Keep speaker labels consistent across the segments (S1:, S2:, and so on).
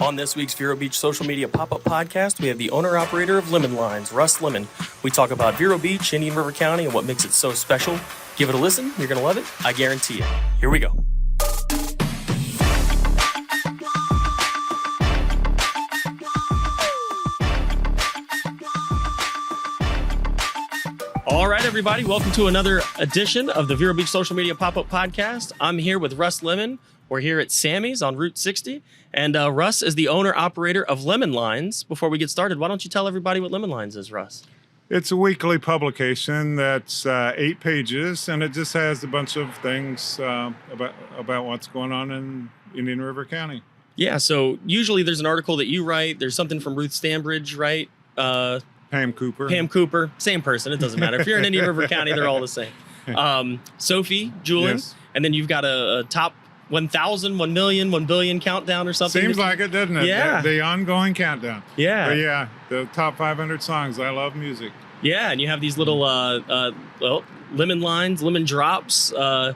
S1: On this week's Vero Beach Social Media Pop-Up Podcast, we have the owner-operator of Lemmon Lines, Russ Lemmon. We talk about Vero Beach, Indian River County, and what makes it so special. Give it a listen. You're going to love it. I guarantee it. Here we go. All right, everybody. Welcome to another edition of the Vero Beach Social Media Pop-Up Podcast. I'm here with Russ Lemmon. We're here at Sammy's on Route 60. And Russ is the owner-operator of Lemmon Lines. Before we get started, why don't you tell everybody what Lemmon Lines is, Russ?
S2: It's a weekly publication that's 8 pages, and it just has a bunch of things about what's going on in Indian River County.
S1: Yeah, so usually there's an article that you write. There's something from Ruth Stambridge, right?
S2: Pam Cooper.
S1: Pam Cooper, same person. It doesn't matter. If you're in Indian River County, they're all the same. Sophie, Julian,
S2: Yes.
S1: And then you've got a top 1,000, 1 million, 1 billion countdown or something.
S2: Seems like it, doesn't it?
S1: Yeah.
S2: The ongoing countdown.
S1: Yeah.
S2: But yeah, the top 500 songs. I love music.
S1: Yeah, and you have these little lemon lines, lemon drops. Was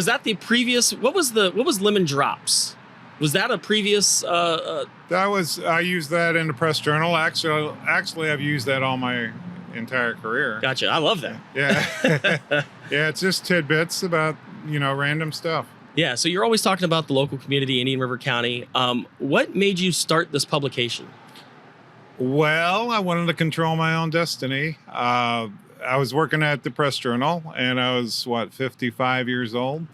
S1: that the previous? What was lemon drops? Was that a previous?
S2: I used that in the press journal. Actually, I've used that all my entire career.
S1: Gotcha. I love that.
S2: Yeah. Yeah, it's just tidbits about random stuff.
S1: Yeah, so you're always talking about the local community, Indian River County. What made you start this publication?
S2: Well, I wanted to control my own destiny. I was working at the Press Journal, and I was, 55 years old,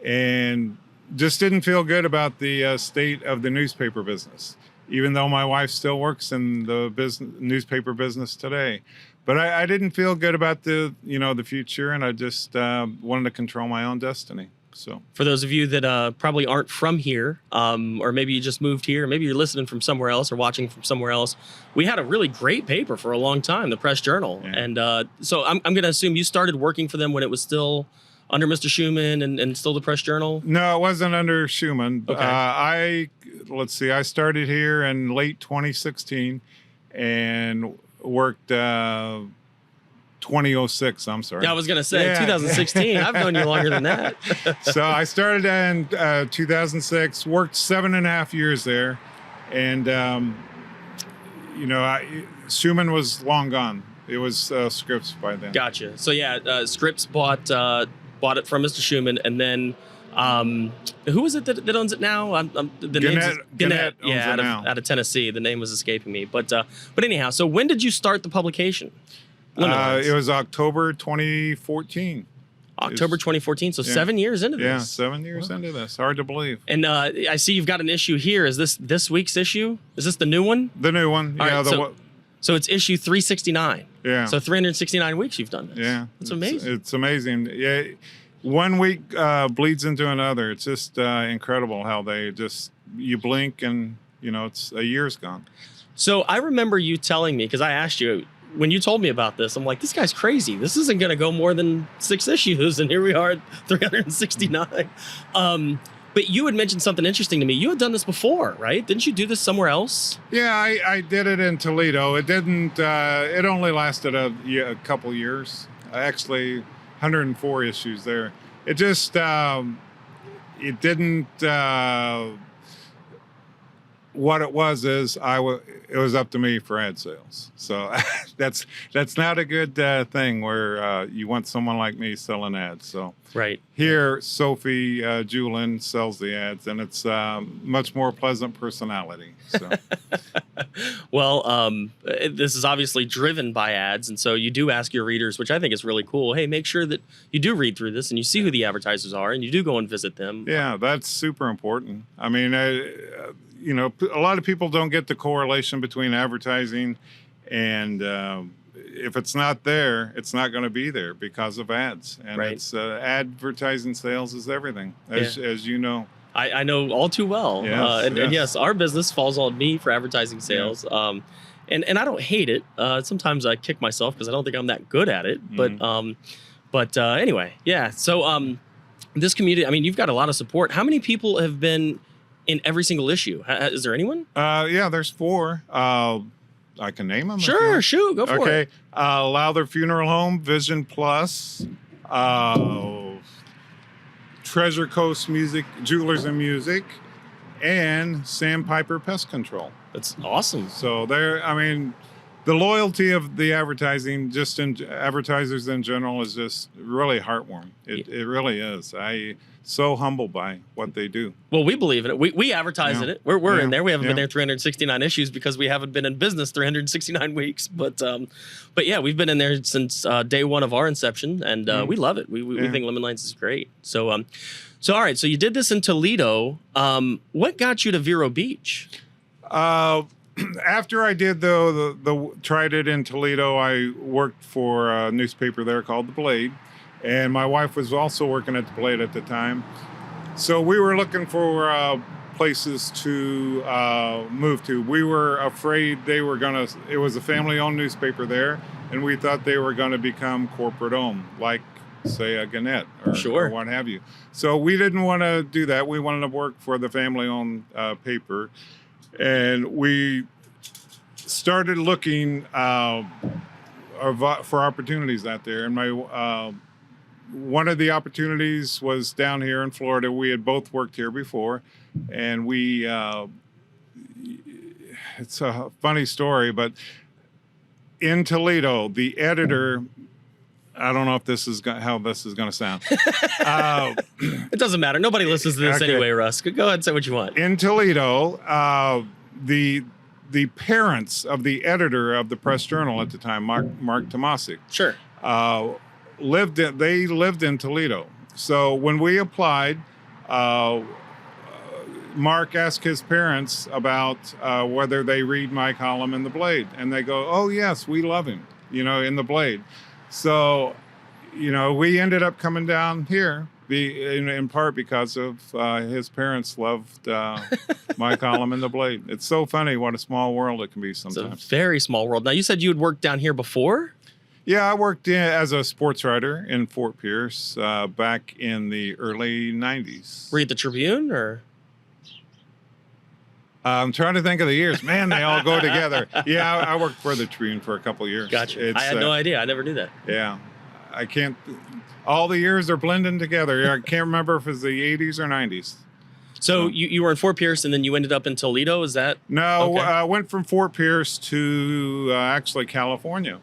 S2: and just didn't feel good about the state of the newspaper business, even though my wife still works in the newspaper business today. But I didn't feel good about the future, and I just wanted to control my own destiny. So,
S1: for those of you that probably aren't from here, or maybe you just moved here, maybe you're listening from somewhere else or watching from somewhere else, we had a really great paper for a long time, the Press Journal. Yeah. And so I'm going to assume you started working for them when it was still under Mr. Schumann and still the Press Journal?
S2: No, it wasn't under Schumann.
S1: Okay.
S2: I started here in late 2016 and worked 2006, I'm sorry.
S1: Yeah, I was going to say, 2016. I've known you longer than that.
S2: So I started in 2006, worked 7.5 years there. And, Schumann was long gone. It was Scripps by then.
S1: Gotcha. So, Scripps bought it from Mr. Schumann. And then who is it that owns it now?
S2: Gannett owns it now.
S1: Out of Tennessee. The name was escaping me. But anyhow, so when did you start the publication?
S2: It was October 2014.
S1: October 2014, so 7 years into this.
S2: Yeah, 7 years into this. Hard to believe.
S1: And I see you've got an issue here. Is this week's issue? Is this the new one?
S2: The new one,
S1: all right, so it's issue 369.
S2: Yeah.
S1: So 369 weeks you've done this.
S2: Yeah.
S1: That's amazing.
S2: It's amazing. Yeah, 1 week bleeds into another. It's just incredible how you blink and, it's a year's gone.
S1: So I remember you telling me, because I asked you, when you told me about this, I'm like, this guy's crazy. This isn't going to go more than 6 issues. And here we are at 369. But you had mentioned something interesting to me. You had done this before, right? Didn't you do this somewhere else?
S2: Yeah, I did it in Toledo. It didn't, it only lasted a couple years. Actually, 104 issues there. It just, it didn't, what it was is it was up to me for ad sales. So that's not a good thing where you want someone like me selling ads. So
S1: right
S2: here, Sophie Julin sells the ads, and it's much more pleasant personality. So.
S1: Well, this is obviously driven by ads, and so you do ask your readers, which I think is really cool. Hey, make sure that you do read through this and you see who the advertisers are, and you do go and visit them.
S2: Yeah, that's super important. I mean, a lot of people don't get the correlation between advertising and if it's not there, it's not going to be there because of ads. And
S1: right.
S2: It's advertising sales is everything, as you know.
S1: I know all too well.
S2: Yes,
S1: and yes, our business falls on me for advertising sales. Yes. And I don't hate it. Sometimes I kick myself because I don't think I'm that good at it. Mm-hmm. But anyway, yeah. So this community, I mean, you've got a lot of support. How many people have been in every single issue? Is there anyone?
S2: Yeah, there's 4. I can name them.
S1: Sure, shoot, go for it.
S2: Okay, Lowther Funeral Home, Vision Plus, Treasure Coast Music, Jewelers and Music, and Sandpiper Pest Control.
S1: That's awesome.
S2: So the loyalty of the advertising, just in advertisers in general, is just really heartwarming. It really is. I so humbled by what they do.
S1: Well, we believe in it. We advertise in it. We're in there. We haven't been there 369 issues because we haven't been in business 369 weeks. But yeah, we've been in there since day one of our inception, and we love it. We think Lemmon Lines is great. So all right. So you did this in Toledo. What got you to Vero Beach?
S2: After I did tried it in Toledo, I worked for a newspaper there called The Blade, and my wife was also working at The Blade at the time. So we were looking for places to move to. We were afraid it was a family-owned newspaper there, and we thought they were gonna become corporate-owned, like say a Gannett or what have you. So we didn't want to do that. We wanted to work for the family-owned paper. And we started looking for opportunities out there. And one of the opportunities was down here in Florida. We had both worked here before, and it's a funny story, but in Toledo, the editor. I don't know if how this is going to sound.
S1: It doesn't matter. Nobody listens to this anyway, Russ. Go ahead and say what you want.
S2: In Toledo, the parents of the editor of the Press Journal at the time, Mark Tomasic, lived in Toledo. So when we applied, Mark asked his parents about whether they read my column in The Blade, and they go, "Oh yes, we love him," in The Blade. So, we ended up coming down here in part because of his parents loved my column in The Blade. It's so funny what a small world it can be sometimes.
S1: It's a very small world. Now, you said you had worked down here before?
S2: Yeah, I worked as a sports writer in Fort Pierce back in the early 90s.
S1: Were you at the Tribune or?
S2: I'm trying to think of the years. Man, they all go together. Yeah, I worked for the Tribune for a couple of years.
S1: Gotcha. I had no idea. I never knew that.
S2: Yeah. I can't. All the years are blending together. I can't remember if it was the 80s or 90s.
S1: So you were in Fort Pierce, and then you ended up in Toledo? Is that?
S2: No,
S1: okay.
S2: I went from Fort Pierce to actually California.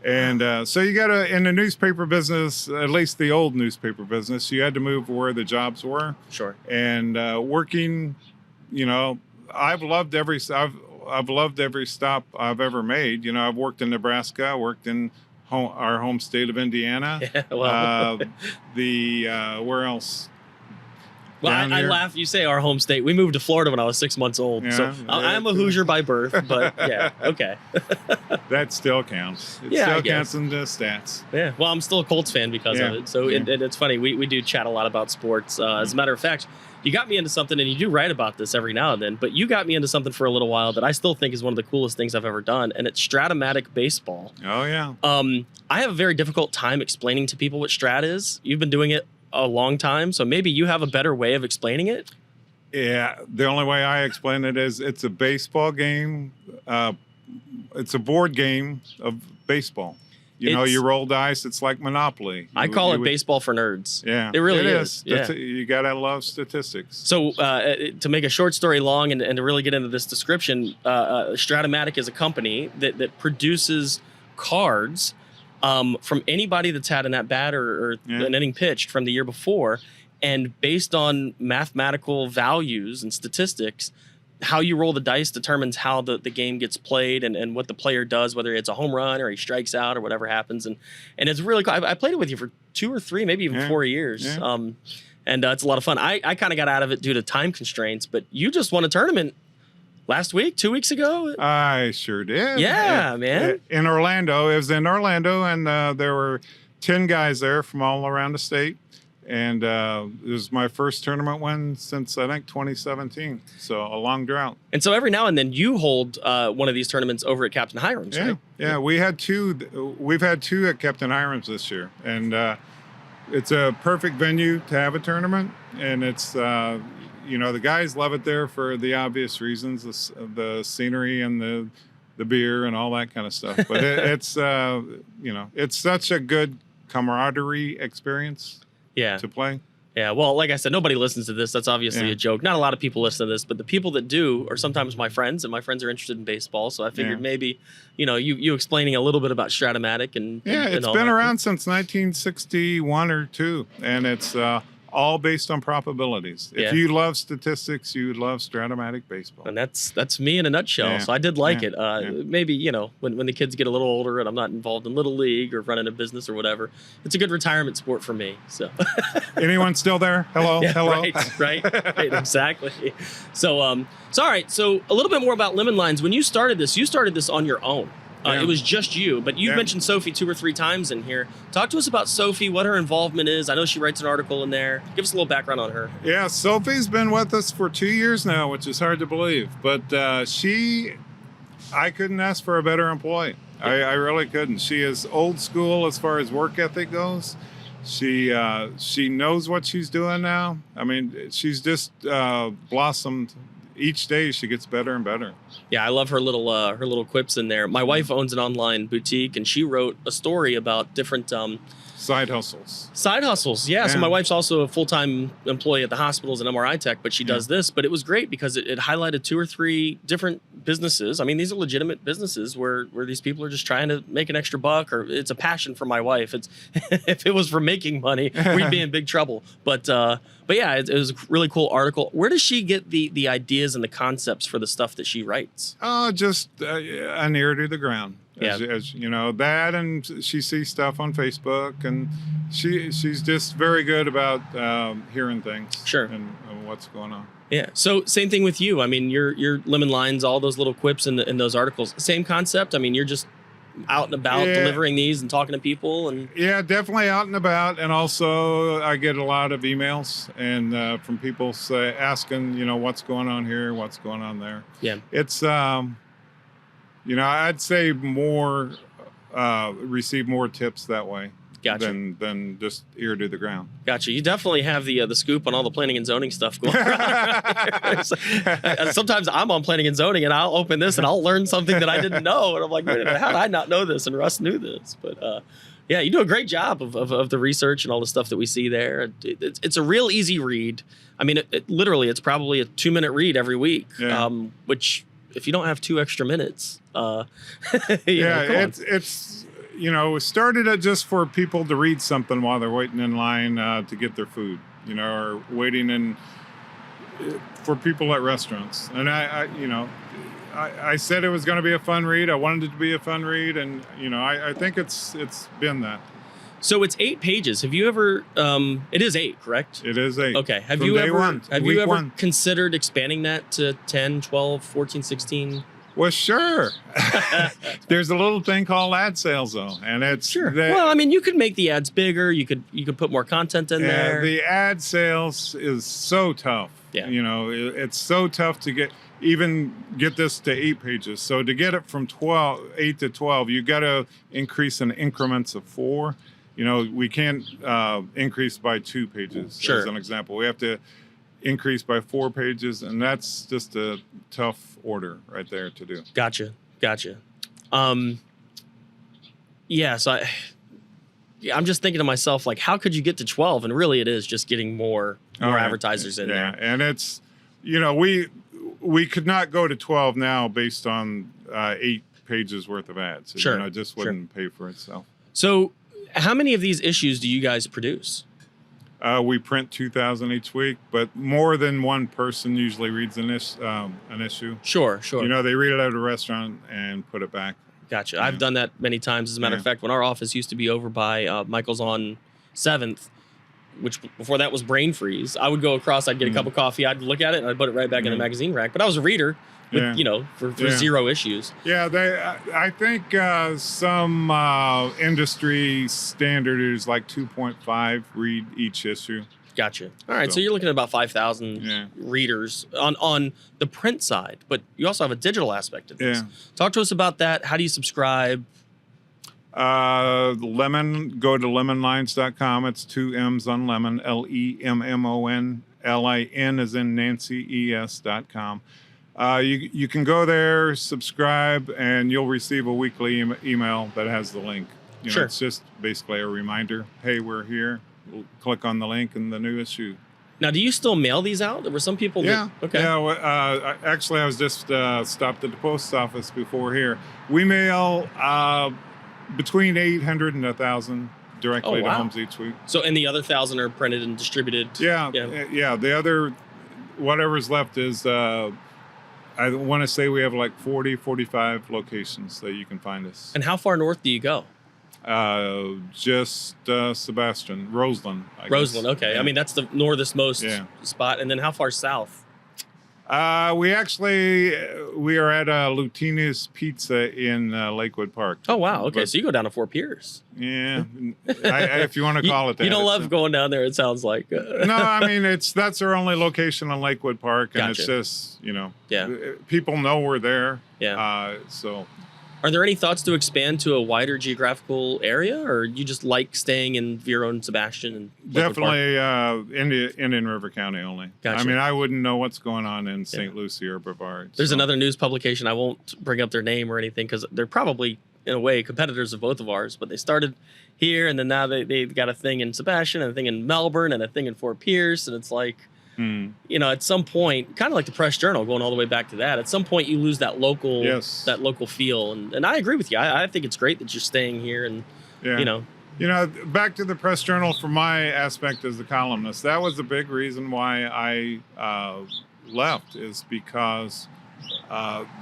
S2: And so you got to, in the newspaper business, at least the old newspaper business, you had to move where the jobs were.
S1: Sure.
S2: And working, I've loved every stop I've ever made. I've worked in Nebraska, worked in our home state of Indiana.
S1: Yeah, well.
S2: Where else?
S1: Well, I laugh. You say our home state. We moved to Florida when I was 6 months old. Yeah, so I'm a Hoosier by birth, but yeah, okay.
S2: That still counts. It still counts in the stats.
S1: Yeah. Well, I'm still a Colts fan because of it. So and it's funny. We do chat a lot about sports. As a matter of fact, you got me into something, and you do write about this every now and then, but you got me into something for a little while that I still think is one of the coolest things I've ever done, and it's Stratomatic baseball.
S2: Oh, yeah.
S1: I have a very difficult time explaining to people what Strat is. You've been doing it a long time, so maybe you have a better way of explaining it.
S2: Yeah, the only way I explain it is it's a baseball game. It's a board game of baseball. You roll dice. It's like Monopoly.
S1: I call it baseball for nerds.
S2: Yeah,
S1: it really is.
S2: Yeah. You gotta love statistics.
S1: So to make a short story long and to really get into this description, Stratomatic is a company that produces cards from anybody that's had an at-bat or an inning pitched from the year before, and based on mathematical values and statistics, how you roll the dice determines how the game gets played and what the player does, whether it's a home run or he strikes out or whatever happens. And it's really cool. I played it with you for 2 or 3, maybe even 4 years. Yeah. And it's a lot of fun. I kind of got out of it due to time constraints, but you just won a tournament last week, 2 weeks ago?
S2: I sure did.
S1: Yeah, man.
S2: In Orlando. It was in Orlando, and there were 10 guys there from all around the state. And it was my first tournament win since, I think, 2017. So a long drought.
S1: And so every now and then you hold one of these tournaments over at Captain Hiram's, right?
S2: Yeah, we had 2. We've had 2 at Captain Hiram's this year. And it's a perfect venue to have a tournament. And it's... the guys love it there for the obvious reasons, the scenery and the beer and all that kind of stuff. But it's such a good camaraderie experience to play.
S1: Yeah, well, like I said, nobody listens to this. That's obviously a joke. Not a lot of people listen to this, but the people that do are sometimes my friends, and my friends are interested in baseball. So I figured maybe, you explaining a little bit about Stratomatic and
S2: it's
S1: all
S2: been
S1: that.
S2: around since 1961 or two, and it's all based on probabilities. If you love statistics, you love Stratomatic baseball.
S1: And that's me in a nutshell.
S2: Yeah.
S1: So I did like it. Maybe, when the kids get a little older and I'm not involved in Little League or running a business or whatever, it's a good retirement sport for me. So
S2: anyone still there? Hello? Hello?
S1: Right, exactly. So, all right. So a little bit more about Lemmon Lines. When you started this on your own. It was just you, but you've mentioned Sophie 2 or 3 times in here. Talk to us about Sophie, what her involvement is. I know she writes an article in there. Give us a little background on her.
S2: Yeah, Sophie's been with us for 2 years now, which is hard to believe. But I couldn't ask for a better employee. I really couldn't. She is old school as far as work ethic goes. She knows what she's doing now. I mean, she's just blossomed. Each day she gets better and better.
S1: Yeah, I love her little quips in there. My wife owns an online boutique, and she wrote a story about different
S2: side hustles.
S1: Side hustles, yeah. So my wife's also a full-time employee at the hospital as an MRI tech, but she does this. But it was great because it highlighted 2 or 3 different businesses. I mean, these are legitimate businesses where these people are just trying to make an extra buck, or it's a passion for my wife. It's if it was for making money, we'd be in big trouble. But yeah, it was a really cool article. Where does she get the ideas and the concepts for the stuff that she writes?
S2: Just an ear to the ground. As you know, that, and she sees stuff on Facebook, and she's just very good about hearing things.
S1: Sure.
S2: And what's going on.
S1: Yeah. So same thing with you. I mean, your Lemmon Lines, all those little quips in those articles. Same concept. I mean, you're just out and about delivering these and talking to people. And
S2: definitely out and about. And also I get a lot of emails and from people asking, what's going on here, what's going on there.
S1: Yeah.
S2: It's I'd say more receive more tips that way.
S1: Gotcha.
S2: Than just ear to the ground.
S1: Gotcha. You definitely have the scoop on all the planning and zoning stuff going on. Sometimes I'm on planning and zoning, and I'll open this and I'll learn something that I didn't know, and I'm like, wait a minute, how did I not know this? And Russ knew this. But yeah, you do a great job of the research and all the stuff that we see there. It's a real easy read. I mean, literally, it's probably a 2-minute read every week.
S2: Yeah.
S1: Which, if you don't have 2 extra minutes,
S2: it's. We started it just for people to read something while they're waiting in line to get their food, or waiting for people at restaurants. And I said it was going to be a fun read. I wanted it to be a fun read, and I think it's been that.
S1: So it's 8 pages. Have you ever? It is 8, correct?
S2: It is 8.
S1: Okay. Have
S2: From
S1: you
S2: day
S1: ever?
S2: one,
S1: Have
S2: week
S1: you ever
S2: one.
S1: considered expanding that to 10, 12, 14, 16?
S2: Well, sure. There's a little thing called ad sales, though, and it's
S1: well, I mean, you could make the ads bigger. You could put more content in there.
S2: The ad sales is so tough.
S1: Yeah.
S2: It's so tough to get this to 8 pages. So to get it from 8 to 12, you got to increase in increments of 4. We can't increase by 2 pages.
S1: Sure.
S2: As an example, we have to increase by 4 pages, and that's just a tough order right there to do.
S1: Gotcha. Yeah, so I'm just thinking to myself, like, how could you get to 12? And really, it is just getting more advertisers in there.
S2: Yeah, and it's, we could not go to 12 now based on 8 pages worth of ads.
S1: Sure.
S2: It just wouldn't pay for itself.
S1: So how many of these issues do you guys produce?
S2: We print 2,000 each week, but more than one person usually reads an issue.
S1: Sure.
S2: They read it at a restaurant and put it back.
S1: Gotcha.
S2: Yeah.
S1: I've done that many times. As a matter of fact, when our office used to be over by Michael's on 7th, which before that was Brain Freeze, I would go across, I'd get a cup of coffee, I'd look at it, and I'd put it right back in the magazine rack. But I was a reader with, for 0 issues.
S2: Yeah, I think some industry standard is like 2.5 read each issue.
S1: Gotcha. All right, so you're looking at about 5,000 readers on the print side, but you also have a digital aspect of this.
S2: Yeah.
S1: Talk to us about that. How do you subscribe?
S2: Lemmon, go to lemmonlines.com. It's 2 M's on lemon, LEMMON, LIN as in Nancy, ES.com. You can go there, subscribe, and you'll receive a weekly email that has the link.
S1: Sure.
S2: It's just basically a reminder. Hey, we're here. click on the link in the new issue.
S1: Now, do you still mail these out? There were some people that... Okay.
S2: Yeah, actually, I was just stopped at the post office before here. We mail between 800 and 1,000 directly to homes each week.
S1: So, and the other 1,000 are printed and distributed?
S2: Yeah. The other, whatever's left is, I want to say we have like 40, 45 locations that you can find us.
S1: And how far north do you go?
S2: Just Sebastian, Roseland.
S1: Roseland, okay.
S2: Yeah.
S1: I mean, that's the northest-most spot. And then how far south?
S2: We are at Lutina's Pizza in Lakewood Park.
S1: Oh, wow. Okay, so you go down to Fort Pierce.
S2: Yeah, if you want to call it that.
S1: You don't love going down there, it sounds like.
S2: No, I mean, that's our only location in Lakewood Park, and it's just, people know we're there.
S1: Yeah.
S2: So...
S1: Are there any thoughts to expand to a wider geographical area, or you just like staying in Vero and Sebastian? And
S2: definitely Indian River County only.
S1: Gotcha.
S2: I mean, I wouldn't know what's going on in St. Lucie or Brevard.
S1: There's another news publication. I won't bring up their name or anything because they're probably, in a way, competitors of both of ours. But they started here, and then now they've got a thing in Sebastian, and a thing in Melbourne, and a thing in Fort Pierce, and it's like... at some point, kind of like the Press Journal, going all the way back to that, at some point you lose that local feel. And I agree with you. I think it's great that you're staying here and,
S2: back to the Press Journal from my aspect as a columnist, that was a big reason why I left, is because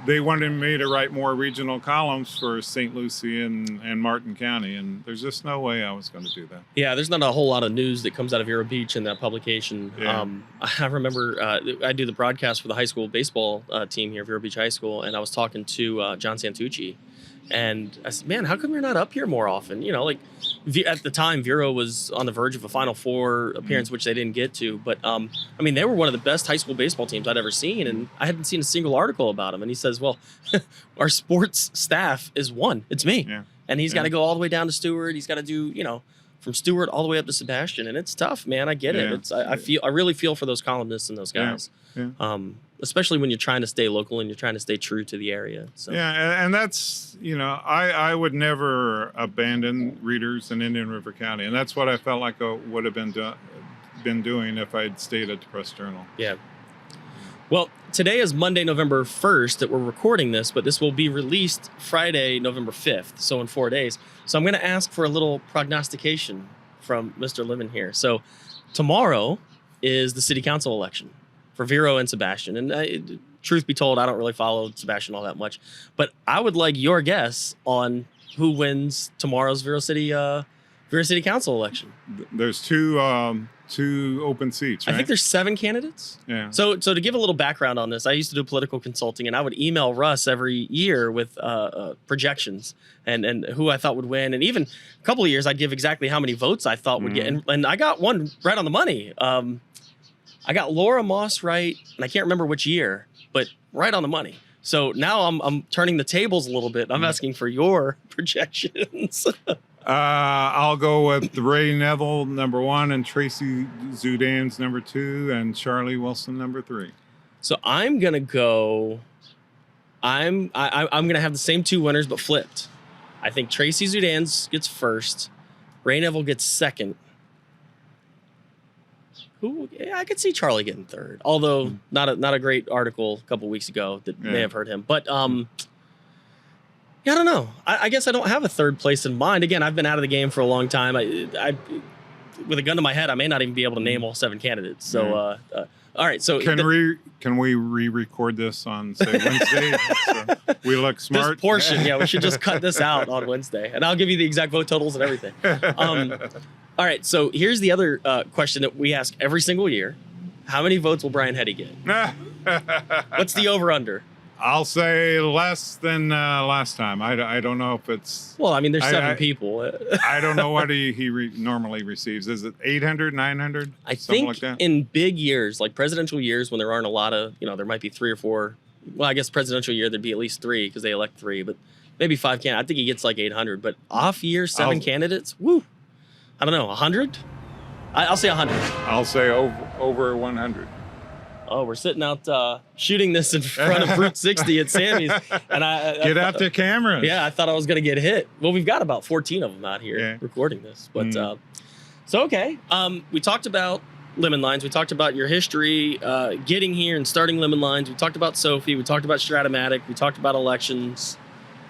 S2: they wanted me to write more regional columns for St. Lucie and Martin County, and there's just no way I was going to do that.
S1: Yeah, there's not a whole lot of news that comes out of Vero Beach in that publication.
S2: Yeah.
S1: I remember I do the broadcast for the high school baseball team here, Vero Beach High School, and I was talking to John Santucci, and I said, man, how come you're not up here more often? At the time, Vero was on the verge of a Final Four appearance, which they didn't get to. But, they were one of the best high school baseball teams I'd ever seen, and I hadn't seen a single article about them. And he says, well, our sports staff is one. It's me. Yeah. And he's got to go all the way down to Stewart. He's got to do, from Stewart all the way up to Sebastian. And it's tough, man. I get it. I really feel for those columnists and those guys. Yeah. Especially when you're trying to stay local and you're trying to stay true to the area. So.
S2: Yeah, and that's, I would never abandon readers in Indian River County. And that's what I felt like I would have been doing if I'd stayed at the Press Journal.
S1: Yeah. Well, today is Monday, November 1st that we're recording this, but this will be released Friday, November 5th, so in 4 days. So I'm going to ask for a little prognostication from Mr. Lemmon here. So tomorrow is the city council election for Vero and Sebastian. And truth be told, I don't really follow Sebastian all that much. But I would like your guess on who wins tomorrow's Vero City Council election.
S2: There's two open seats, right?
S1: I think there's 7 candidates.
S2: Yeah.
S1: So to give a little background on this, I used to do political consulting, and I would email Russ every year with projections and who I thought would win. And even a couple of years, I'd give exactly how many votes I thought would get. And I got one right on the money. I got Laura Moss right, and I can't remember which year, but right on the money. So now I'm turning the tables a little bit. I'm asking for your projections.
S2: I'll go with Ray Neville, number 1, and Tracy Zudans, number 2, and Charlie Wilson, number 3.
S1: So I'm gonna go. I'm gonna have the same 2 winners, but flipped. I think Tracy Zudans gets first. Ray Neville gets second. I could see Charlie getting third, although not a great article a couple weeks ago that may have hurt him. But I don't know. I guess I don't have a third place in mind. Again, I've been out of the game for a long time. I with a gun to my head, I may not even be able to name all 7 candidates. So, all right. So
S2: can we re-record this on say Wednesday? So we look smart.
S1: This portion, we should just cut this out on Wednesday, and I'll give you the exact vote totals and everything. All right. So here's the other question that we ask every single year: how many votes will Brian Hetty get? What's the over/under?
S2: I'll say less than last time. I don't know if it's...
S1: Well, I mean, there's 7 people.
S2: I don't know what he normally receives. Is it 800, 900?
S1: I think like that? In big years, like presidential years, when there aren't a lot of, there might be 3 or 4. Well, I guess presidential year, there'd be at least 3 because they elect 3, but maybe 5 candidates. I think he gets like 800. But off year, 7 candidates, woo. I don't know, 100? I'll say 100.
S2: I'll say over 100.
S1: Oh, we're sitting out shooting this in front of Route 60 at Sammy's. And
S2: Get out the cameras.
S1: Yeah, I thought I was going to get hit. Well, we've got about 14 of them out here recording this. But So, okay. We talked about Lemmon Lines. We talked about your history, getting here and starting Lemmon Lines. We talked about Sophie. We talked about Stratomatic. We talked about elections.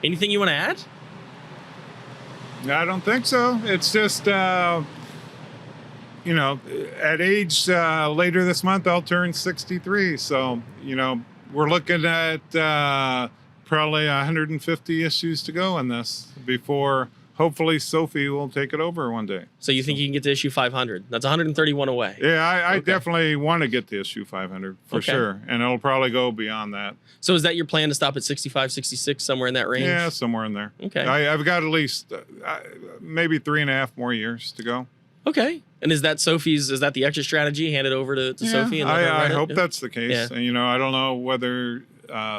S1: Anything you want to add?
S2: I don't think so. It's just, at age later this month, I'll turn 63. So, we're looking at probably 150 issues to go in this before hopefully Sophie will take it over one day.
S1: So you think you can get to issue 500? That's 131 away.
S2: Yeah, I definitely want to get to issue 500 for sure. And it'll probably go beyond that.
S1: So is that your plan to stop at 65, 66, somewhere in that range?
S2: Yeah, somewhere in there.
S1: Okay.
S2: I've got at least maybe 3.5 more years to go.
S1: Okay. And is that the extra strategy? Hand it over to Sophie? And
S2: I hope that's the case. Yeah. And, I don't know whether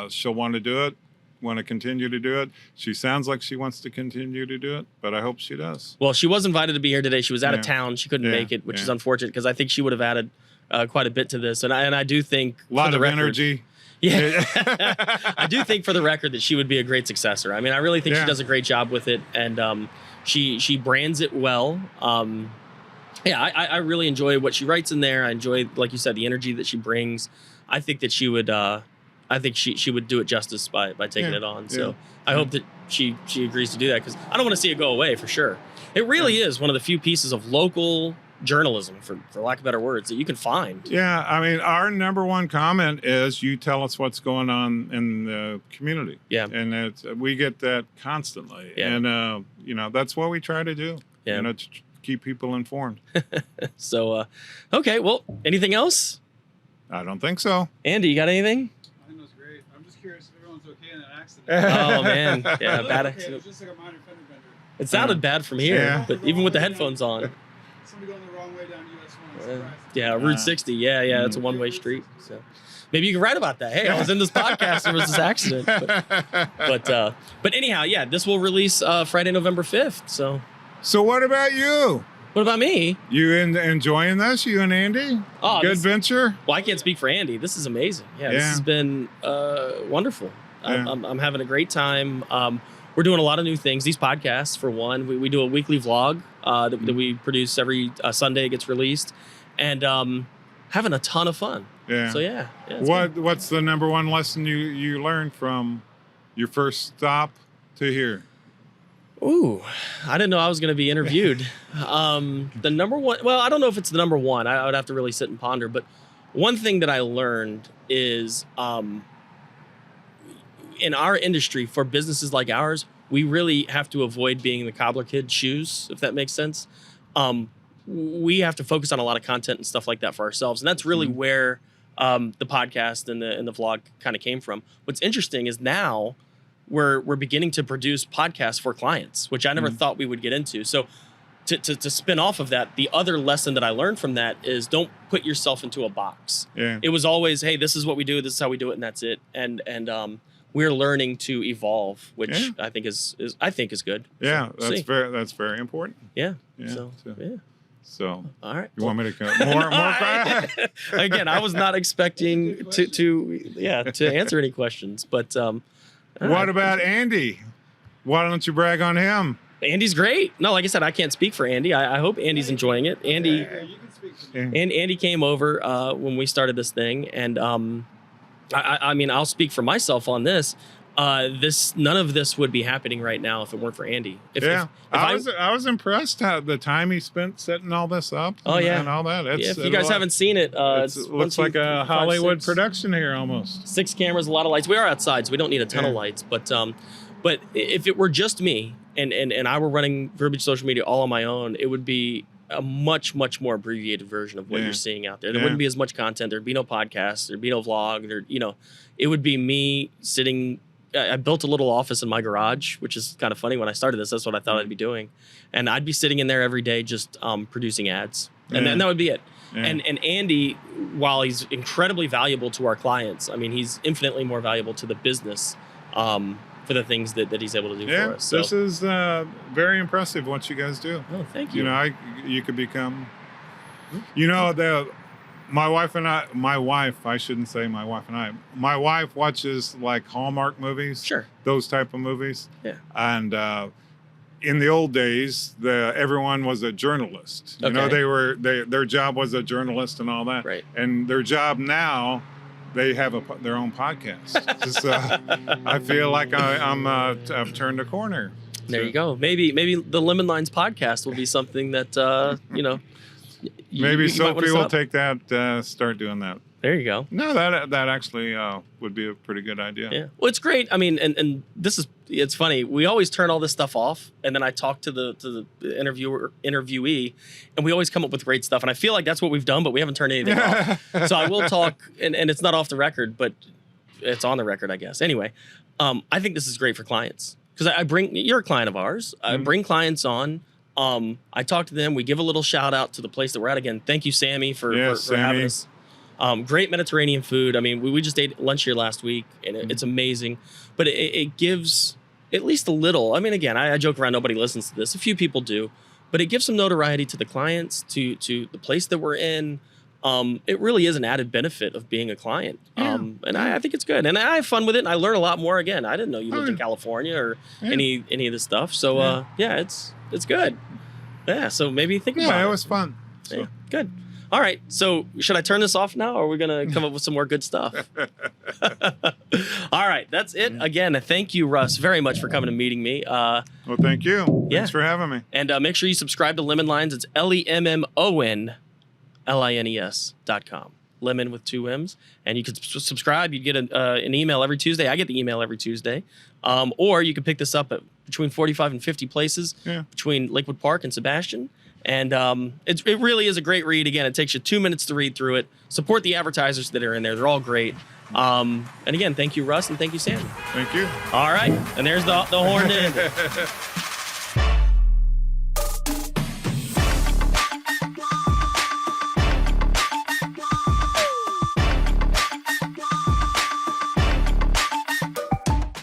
S2: she'll want to do it, want to continue to do it. She sounds like she wants to continue to do it, but I hope she does.
S1: Well, she was invited to be here today. She was out of town. She couldn't make it, which is unfortunate because I think she would have added quite a bit to this. And I do think
S2: a lot of energy.
S1: Yeah. I do think for the record that she would be a great successor. I mean, I really think she does a great job with it, and she brands it well. I really enjoy what she writes in there. I enjoy, like you said, the energy that she brings. I think that she would she would do it justice by taking it on. So I hope that she agrees to do that, because I don't want to see it go away for sure. It really is one of the few pieces of local journalism, for lack of better words, that you can find.
S2: Yeah, I mean, our number one comment is you tell us what's going on in the community.
S1: Yeah.
S2: And we get that constantly. Yeah. And, that's what we try to do.
S1: Yeah.
S2: To keep people informed.
S1: So, okay, well, anything else?
S2: I don't think so.
S1: Andy, you got anything?
S3: I think it was great. I'm just curious if everyone's okay in that accident.
S1: Oh, man. Yeah, bad accident.
S3: It was just like a minor fender bender.
S1: It sounded bad from here, but even with the headphones on.
S3: Somebody going the wrong way down US 1.
S1: Yeah, Route 60. Yeah, it's a one-way street. So maybe you can write about that. Hey, I was in this podcast. There was this accident. But anyhow, yeah, this will release Friday, November 5th.
S2: So what about you?
S1: What about me?
S2: You enjoying this? You and Andy?
S1: Oh,
S2: good venture?
S1: Well, I can't speak for Andy. This is amazing. Yeah, this has been wonderful.
S2: Yeah.
S1: I'm having a great time. We're doing a lot of new things. These podcasts, for one, we do a weekly vlog that we produce every Sunday. It gets released, and having a ton of fun.
S2: Yeah.
S1: So yeah.
S2: What's the number one lesson you learned from your first stop to here?
S1: Ooh, I didn't know I was going to be interviewed. The number one, well, I don't know if it's the number one. I would have to really sit and ponder. But one thing that I learned is in our industry, for businesses like ours, we really have to avoid being the cobbler kid shoes, if that makes sense. We have to focus on a lot of content and stuff like that for ourselves. And that's really where the podcast and the vlog kind of came from. What's interesting is now we're beginning to produce podcasts for clients, which I never thought we would get into. So to spin off of that, the other lesson that I learned from that is don't put yourself into a box.
S2: Yeah.
S1: It was always, hey, this is what we do, this is how we do it, and that's it. And we're learning to evolve, which I think is good.
S2: Yeah,
S1: so,
S2: that's very important.
S1: Yeah.
S2: So
S1: all right.
S2: You want me to come more?
S1: Again, I was not expecting to answer any questions, but
S2: what about Andy? Why don't you brag on him?
S1: Andy's great. No, like I said, I can't speak for Andy. I hope Andy's enjoying it. Andy,
S3: you can speak for me.
S1: and Andy came over when we started this thing, and I mean, I'll speak for myself on this. None of this would be happening right now if it weren't for Andy.
S2: I was impressed how the time he spent setting all this up. And all that.
S1: If you guys haven't seen it,
S2: it looks like a Hollywood production here almost.
S1: 6 cameras, a lot of lights. We are outside, so we don't need a ton of lights. But if it were just me and I were running Verbiage social media all on my own, it would be a much, much more abbreviated version of what you're seeing out there. There wouldn't be as much content. There'd be no podcast. There'd be no vlog. It would be me sitting. I built a little office in my garage, which is kind of funny. When I started this, that's what I thought I'd be doing. And I'd be sitting in there every day just producing ads. And then that would be it. Yeah. And Andy, while he's incredibly valuable to our clients, I mean, he's infinitely more valuable to the business for the things that he's able to do for us. So,
S2: this is very impressive what you guys do.
S1: Oh, thank you.
S2: You could become, my wife, I shouldn't say my wife and I. My wife watches like Hallmark movies.
S1: Sure.
S2: Those type of movies.
S1: Yeah.
S2: And in the old days, everyone was a journalist. You know,
S1: Okay.
S2: their job was a journalist and all that.
S1: Right.
S2: And their job now, they have their own podcast. I feel like I've turned a corner.
S1: There you go. Maybe the Lemmon Lines podcast will be something that you know.
S2: Maybe
S1: you might wanna
S2: Sophie
S1: set
S2: will
S1: up.
S2: take that, start doing that.
S1: There you go.
S2: No, that actually would be a pretty good idea.
S1: Yeah. Well, it's great. I mean, and it's funny. We always turn all this stuff off, and then I talk to the interviewee, and we always come up with great stuff. And I feel like that's what we've done, but we haven't turned anything off. So I will talk, and it's not off the record, but it's on the record, I guess. Anyway, I think this is great for clients because you're a client of ours. I bring clients on. I talk to them. We give a little shout out to the place that we're at. Again, thank you, Sammy, for having us. Great Mediterranean food. I mean, we just ate lunch here last week, and it's amazing. But it gives at least a little. I mean, again, I joke around. Nobody listens to this. A few people do, but it gives some notoriety to the clients, to the place that we're in. It really is an added benefit of being a client. And I think it's good, and I have fun with it. And I learn a lot more. Again, I didn't know you lived in California or any of this stuff. So it's good. Yeah. So maybe think about it.
S2: Yeah, it was fun. So.
S1: Yeah, good. All right. So should I turn this off now, or are we going to come up with some more good stuff? All right. That's it. Again, thank you, Russ, very much for coming and meeting me.
S2: Well, thank you.
S1: Yeah.
S2: Thanks for having me.
S1: And make sure you subscribe to Lemmon Lines. It's LEMMONLINES.com. Lemon with 2 M's. And you can subscribe. You get an email every Tuesday. I get the email every Tuesday. Or you can pick this up at between 45 and 50 places between Lakewood Park and Sebastian. And it really is a great read. Again, it takes you 2 minutes to read through it. Support the advertisers that are in there. They're all great. And again, thank you, Russ, and thank you, Sam.
S2: Thank you.
S1: All right. And there's the horn in.